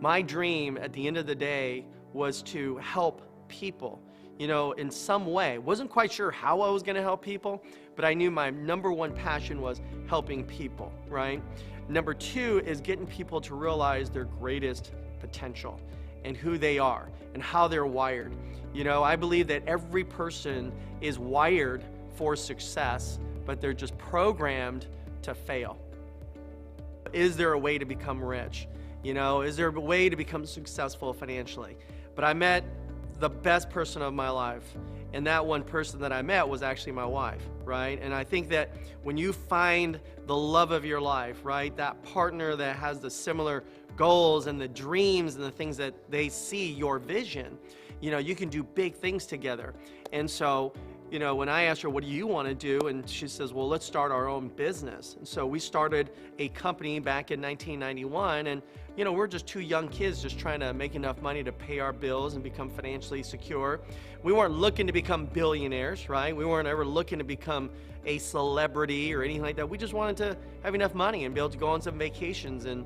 my dream at the end of the day was to help people, you know, in some way. Wasn't quite sure how I was going to help people, but I knew my number one passion was helping people, right? Number two is getting people to realize their greatest potential and who they are and how they're wired. You know, I believe that every person is wired for success, but they're just programmed to fail. Is there a way to become rich? You know, is there a way to become successful financially? But I met the best person of my life, and that one person that I met was actually my wife, right? And I think that when you find the love of your life, right, that partner that has the similar goals and the dreams and the things that they see your vision, you know, you can do big things together. And so, you know, when I asked her, what do you want to do? And she says, well, let's start our own business. And so we started a company back in 1991, and you know, we're just two young kids just trying to make enough money to pay our bills and become financially secure. We weren't looking to become billionaires, right? We weren't ever looking to become a celebrity or anything like that. We just wanted to have enough money and be able to go on some vacations and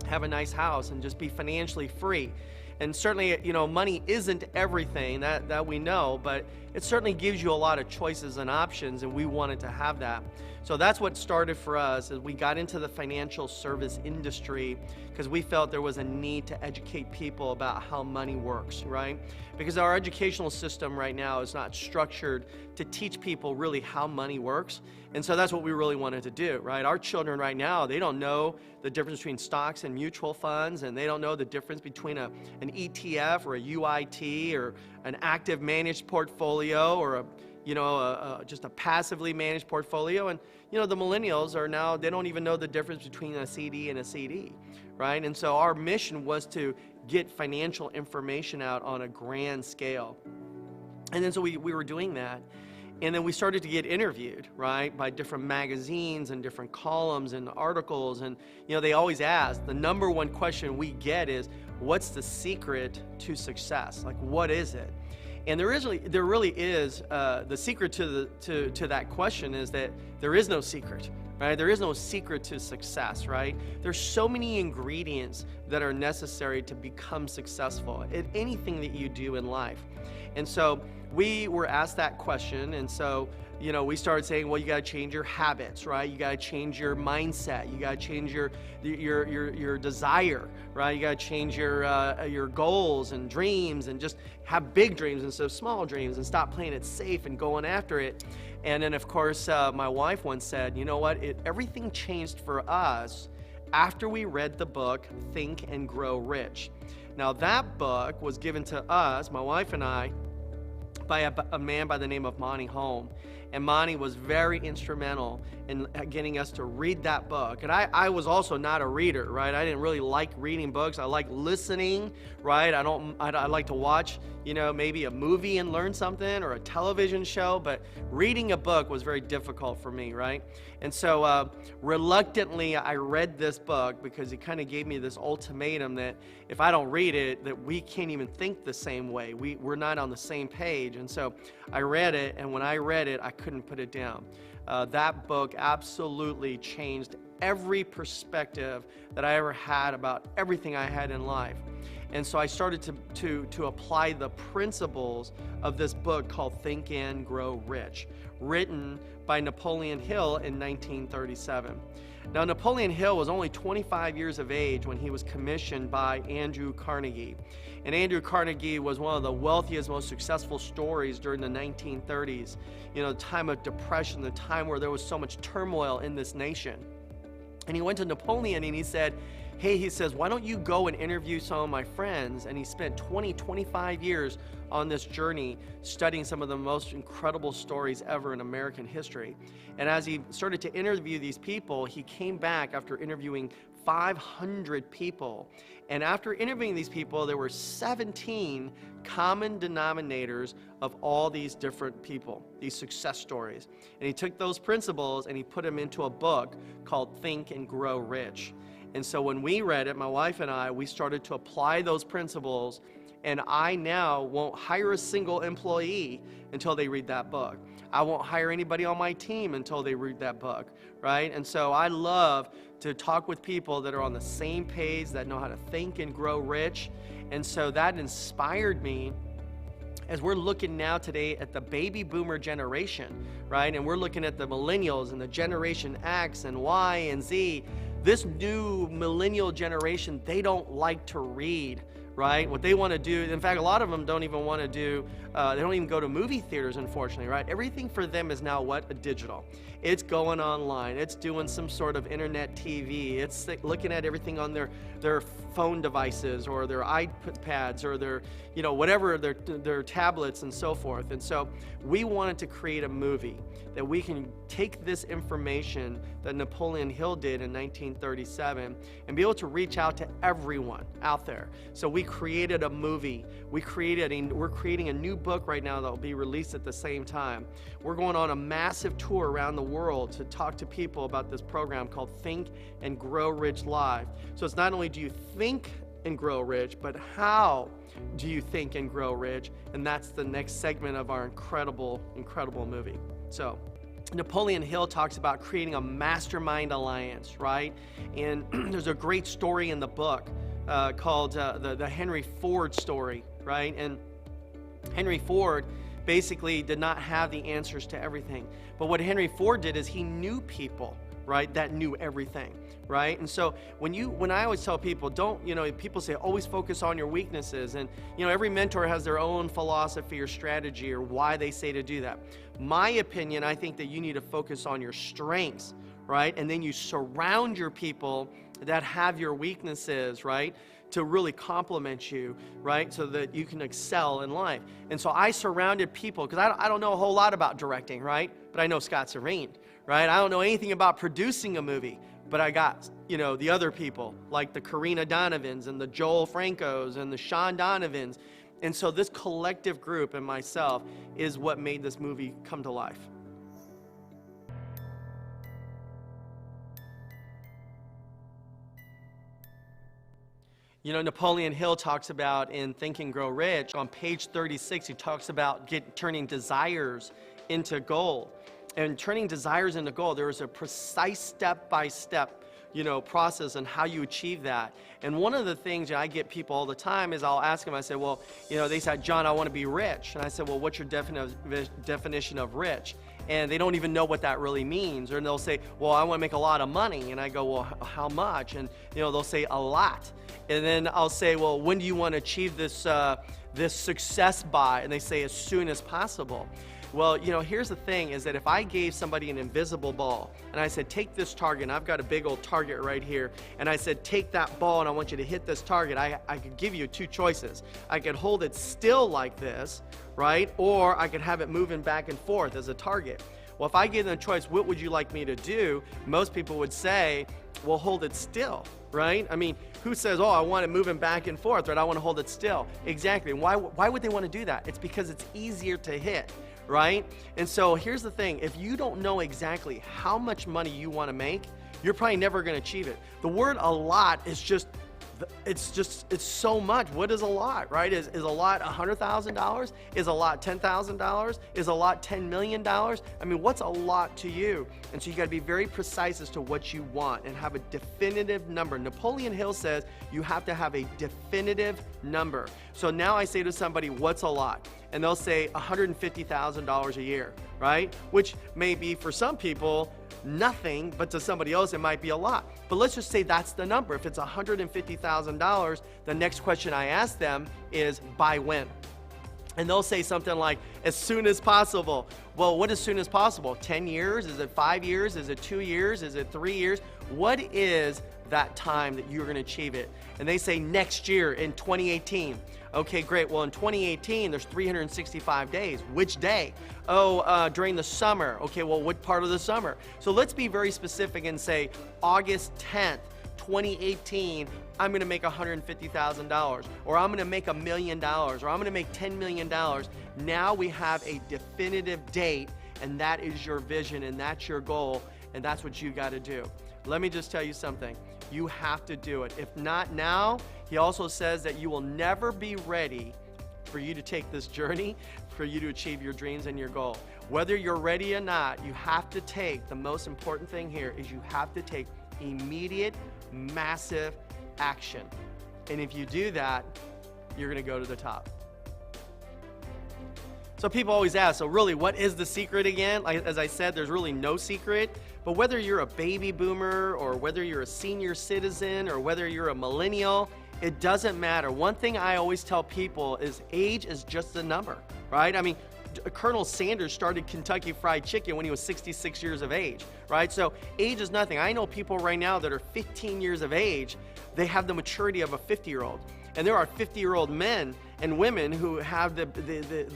have a nice house and just be financially free. And certainly, you know, money isn't everything, that we know, but it certainly gives you a lot of choices and options, and we wanted to have that. So that's what started for us, as we got into the financial service industry because we felt there was a need to educate people about how money works, right? Because our educational system right now is not structured to teach people really how money works. And so that's what we really wanted to do, right? Our children right now, they don't know the difference between stocks and mutual funds, and they don't know the difference between an ETF or a UIT or an active managed portfolio or a, you know, just a passively managed portfolio. And, you know, the millennials are now, they don't even know the difference between a CD and a CD, right? And so our mission was to get financial information out on a grand scale. And then so we were doing that. And then we started to get interviewed, right, by different magazines and different columns and articles. And, you know, they always ask, the number one question we get is, what's the secret to success? Like, what is it? And there really is, the secret to that question is that there is no secret, right? There is no secret to success, right? There's so many ingredients that are necessary to become successful at anything that you do in life. And so we were asked that question, and so, you know, we started saying, well, you got to change your habits, right? You got to change your mindset. You got to change your desire, right? You got to change your goals and dreams, and just have big dreams instead of small dreams, and stop playing it safe and going after it. And then, of course, my wife once said, you know what? Everything changed for us after we read the book, Think and Grow Rich. Now, that book was given to us, my wife and I, by a man by the name of Monty Holm. And Monty was very instrumental in getting us to read that book. And I was also not a reader, right? I didn't really like reading books. I like listening, right? I like to watch, you know, maybe a movie and learn something, or a television show, but reading a book was very difficult for me, right? And so reluctantly, I read this book because it kind of gave me this ultimatum that if I don't read it, that we can't even think the same way. We're not on the same page. And so I read it, and when I read it, I couldn't put it down. That book absolutely changed every perspective that I ever had about everything I had in life. And so I started to apply the principles of this book called Think and Grow Rich, written by Napoleon Hill in 1937. Now, Napoleon Hill was only 25 years of age when he was commissioned by Andrew Carnegie. And Andrew Carnegie was one of the wealthiest, most successful stories during the 1930s. You know, the time of depression, the time where there was so much turmoil in this nation. And he went to Napoleon and he said, hey, he says, why don't you go and interview some of my friends? And he spent 25 years on this journey studying some of the most incredible stories ever in American history. And as he started to interview these people, he came back after interviewing 500 people. And after interviewing these people, there were 17 common denominators of all these different people, these success stories. And he took those principles and he put them into a book called Think and Grow Rich. And so when we read it, my wife and I, we started to apply those principles, and I now won't hire a single employee until they read that book. I won't hire anybody on my team until they read that book, right? And so I love to talk with people that are on the same page, that know how to think and grow rich. And so that inspired me as we're looking now today at the baby boomer generation, right? And we're looking at the millennials and the Generation X and Y and Z. This new millennial generation, they don't like to read, right? What they want to do, in fact, a lot of them don't even want to do, they don't even go to movie theaters, unfortunately, right? Everything for them is now what? A digital. It's going online. It's doing some sort of internet TV. It's looking at everything on their phone devices or their iPads or their, whatever, their tablets and so forth. And so we wanted to create a movie that we can take this information that Napoleon Hill did in 1937 and be able to reach out to everyone out there. So we created a movie. We're creating a new book right now that will be released at the same time. We're going on a massive tour around the world to talk to people about this program called Think and Grow Rich Live. So it's not only do you think and grow rich, but how do you think and grow rich? And that's the next segment of our incredible, incredible movie. So Napoleon Hill talks about creating a mastermind alliance, right? And there's a great story in the book called the Henry Ford story, right? And Henry Ford basically did not have the answers to everything. But what Henry Ford did is he knew people, right, that knew everything, right? And so when I always tell people, people say always focus on your weaknesses, and every mentor has their own philosophy or strategy or why they say to do that. My opinion, I think that you need to focus on your strengths, right? And then you surround your people that have your weaknesses, right, to really complement you, right, so that you can excel in life. And so I surrounded people, because I don't know a whole lot about directing, right, but I know Scott Serene, right? I don't know anything about producing a movie, but I got, the other people, like the Karina Donovans and the Joel Francos and the Sean Donovans. And so this collective group and myself is what made this movie come to life. Napoleon Hill talks about in Think and Grow Rich, on page 36, he talks about turning desires into gold. And turning desires into gold, there is a precise step-by-step process on how you achieve that. And one of the things that I get people all the time is I'll ask them, I say, well, they said, John, I want to be rich. And I said, well, what's your definition of rich? And they don't even know what that really means. Or they'll say, well, I want to make a lot of money. And I go, well, how much? And they'll say a lot. And then I'll say, well, when do you want to achieve this success by? And they say, as soon as possible. Well, here's the thing, is that if I gave somebody an invisible ball and I said, take this target, and I've got a big old target right here, and I said, take that ball and I want you to hit this target, I could give you two choices. I could hold it still like this, right? Or I could have it moving back and forth as a target. Well, if I gave them a choice, what would you like me to do? Most people would say, well, hold it still, right? I mean, who says, oh, I want it moving back and forth, right? I want to hold it still. Exactly. Why would they want to do that? It's because it's easier to hit, right? And so here's the thing. If you don't know exactly how much money you want to make, you're probably never going to achieve it. The word a lot is just, it's so much. What is a lot, right? Is a lot $100,000? Is a lot $10,000? Is a lot $10 million? I mean, what's a lot to you? And so you got to be very precise as to what you want and have a definitive number. Napoleon Hill says you have to have a definitive number. So now I say to somebody, what's a lot? And they'll say $150,000 a year, right? Which may be for some people nothing, but to somebody else it might be a lot. But let's just say that's the number. If it's $150,000, the next question I ask them is, by when? And they'll say something like, as soon as possible. Well, what is soon as possible? 10 years? Is it 5 years? Is it 2 years? Is it 3 years? What is that time that you're going to achieve it? And they say next year in 2018. Okay, great. Well, in 2018, there's 365 days. Which day? Oh, during the summer. Okay, well, what part of the summer? So let's be very specific and say August 10th, 2018, I'm going to make $150,000, or I'm going to make $1 million, or I'm going to make $10 million. Now we have a definitive date, and that is your vision, and that's your goal, and that's what you got to do. Let me just tell you something. You have to do it. If not now, he also says that you will never be ready for you to take this journey, for you to achieve your dreams and your goal. Whether you're ready or not, you have to take, the most important thing here is you have to take immediate, massive action. And if you do that, you're gonna go to the top. So people always ask, so really, what is the secret again? Like, as I said, there's really no secret. But whether you're a baby boomer or whether you're a senior citizen or whether you're a millennial, it doesn't matter. One thing I always tell people is age is just a number, right? I mean, Colonel Sanders started Kentucky Fried Chicken when he was 66 years of age, right? So age is nothing. I know people right now that are 15 years of age, they have the maturity of a 50-year-old. And there are 50-year-old men and women who have the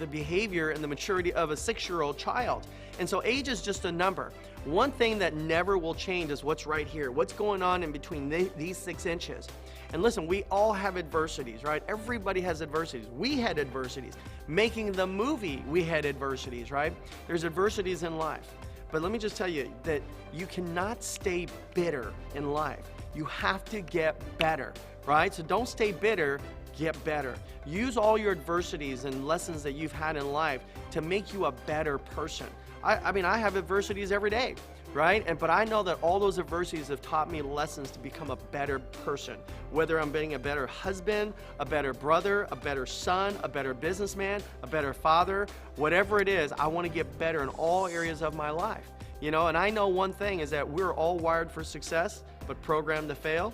behavior and the maturity of a 6-year-old child. And so age is just a number. One thing that never will change is what's right here. What's going on in between these 6 inches. And listen, we all have adversities, right? Everybody has adversities. We had adversities. Making the movie, we had adversities, right? There's adversities in life. But let me just tell you that you cannot stay bitter in life. You have to get better, right? So don't stay bitter, get better. Use all your adversities and lessons that you've had in life to make you a better person. I mean, I have adversities every day, right? But I know that all those adversities have taught me lessons to become a better person. Whether I'm being a better husband, a better brother, a better son, a better businessman, a better father, whatever it is, I want to get better in all areas of my life. You know, and I know one thing is that we're all wired for success, but programmed to fail.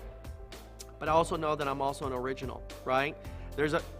But I also know that I'm also an original, right?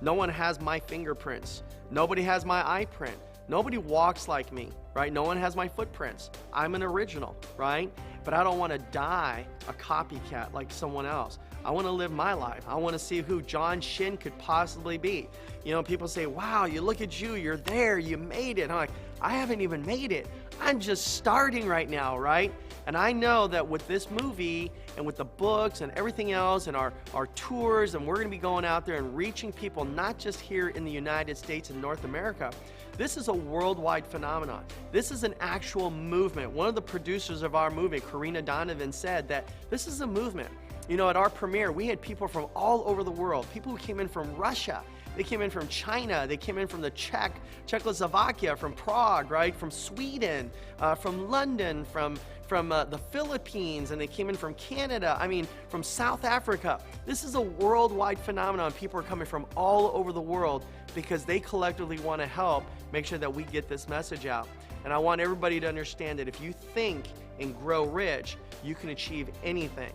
No one has my fingerprints. Nobody has my eye print. Nobody walks like me, right? No one has my footprints. I'm an original, right? But I don't want to die a copycat like someone else. I want to live my life. I want to see who John Shin could possibly be. You know, people say, wow, you look at you, you're there, you made it. I'm like, I haven't even made it. I'm just starting right now, right? And I know that with this movie and with the books and everything else and our tours, and we're going to be going out there and reaching people, not just here in the United States and North America. This is a worldwide phenomenon. This is an actual movement. One of the producers of our movie, Karina Donovan, said that this is a movement. You know, at our premiere, we had people from all over the world, people who came in from Russia. They came in from China, they came in from the Czechoslovakia, from Prague, right? From Sweden, from London, from the Philippines, and they came in from Canada, I mean, from South Africa. This is a worldwide phenomenon. People are coming from all over the world because they collectively want to help make sure that we get this message out. And I want everybody to understand that if you think and grow rich, you can achieve anything.